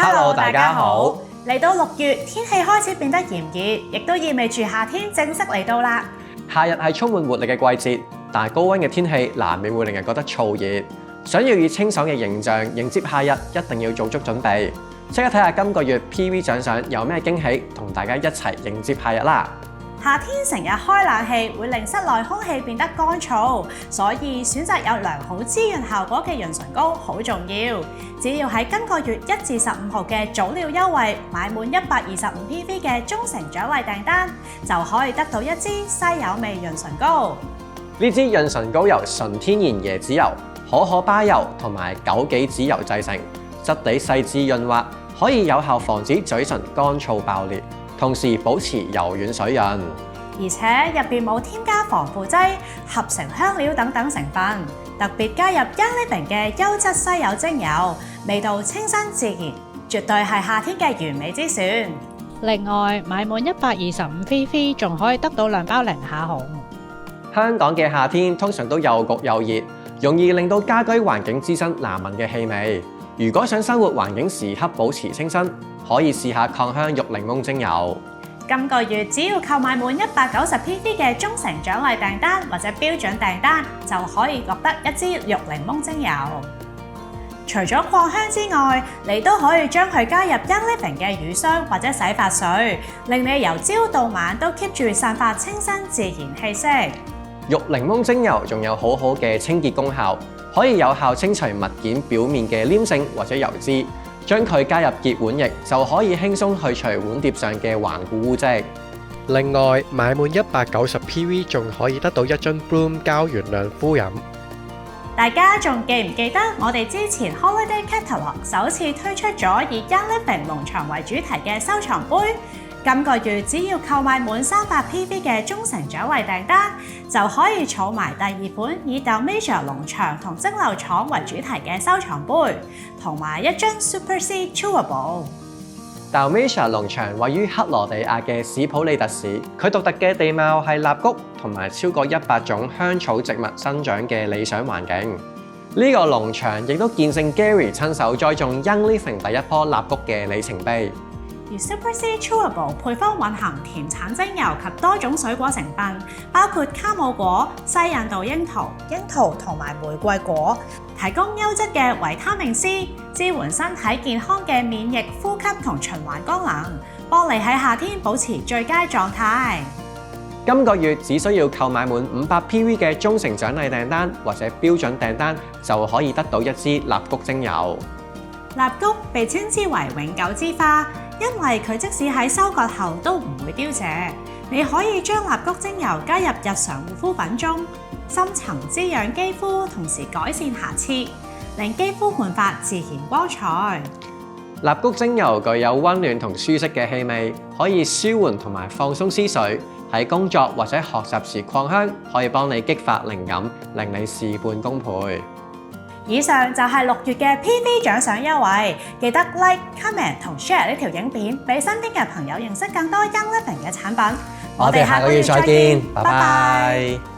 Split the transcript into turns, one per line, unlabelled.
Hello，大家好。
嚟到6月，天氣開始變得炎熱，亦都意味住夏天正式嚟到啦。
夏日係充滿活力嘅季節，但係高溫嘅天氣難免會令人覺得燥熱。想要以清爽嘅形象迎接夏日，一定要做足準備。即刻睇下今個月 PV 獎賞有咩驚喜，同大家一齊迎接夏日啦！
夏天成日開冷氣會令室內空氣變得乾燥，所以選擇有良好滋潤效果嘅潤唇膏好重要。只要喺今個月1至15號嘅早鳥優惠買滿125PV 嘅忠誠獎勵訂單，就可以得到一支西柚味潤唇膏。
呢支潤唇膏由純天然椰子油、可可巴油同埋枸杞子油製成，質地細緻潤滑，可以有效防止嘴唇乾燥爆裂，同時保持柔軟水潤。
而且入邊冇添加防腐劑、合成香料等等成分，特別加入 Young Living 嘅優質西柚精油，味道清新自然，絕對係夏天嘅完美之選。
另外，買滿125PV 仲可以得到2包零下紅。
香港嘅夏天通常都又焗又熱，容易令到家居環境滋生難聞嘅氣味。如果想生活環境時刻保持清新，可以試下擴香玉檸檬精油。
今個月只要購買滿190PV 嘅忠誠獎勵訂單或者標準訂單，就可以獲得一支玉檸檬精油。除咗擴香之外，你都可以將佢加入 Young Living 嘅乳霜或者洗髮水，令你由朝到晚都 keep 住散發清新自然氣息。
玉檸檬精油仲有好好嘅清潔功效，可以有效清除物件表面嘅黏性或者油脂。將佢加入潔碗液，就可以輕鬆去除碗碟上嘅頑固污漬。
另外，買滿190PV 仲可以得到一樽 Bloom 膠原亮敷飲。
大家仲記唔記得我哋之前 Holiday Catalog 首次推出咗以 Young Living 農場為主題嘅收藏杯？今個月只要購買滿300PV 嘅忠誠獎勵訂單，就可以儲埋第2款以 Dalmatia 農場同蒸餾廠為主題嘅收藏杯，同埋一樽 Super C Chewable。Dalmatia
農場位於克羅地亞嘅史普利特市，佢獨特嘅地貌係峽谷同埋超過100種香草植物生長嘅理想環境。呢個農場亦都見證 Gary 親手栽種 Young Living 第一棵峽谷嘅里程碑。
而 Super C Chewable 配方蘊含甜橙精油及多種水果成分，包括卡姆果、西印度櫻桃同埋玫瑰果，提供優質嘅維他命 C， 支援身體健康嘅免疫、呼吸同循環功能，幫你喺夏天保持最佳狀態。
今個月只需要購買滿500PV 嘅忠誠獎勵訂單或者標準訂單，就可以得到一支蠟菊精油。
蠟菊被稱之為永久之花，因為佢即使喺收割後都唔會凋謝。你可以將蠟菊精油加入日常護膚品中，深層滋養肌膚，同時改善瑕疵，令肌膚煥發自然光彩。
蠟菊精油具有溫暖同舒適嘅氣味，可以舒緩同埋放鬆思緒。喺工作或者學習時擴香，可以幫你激發靈感，令你事半功倍。
以上就係6月嘅 PV 獎賞優惠，記得 Like、Comment 同 Share 呢條影片，俾身邊嘅朋友認識更多 Young Living 嘅產品。
我哋下個月再見，拜拜。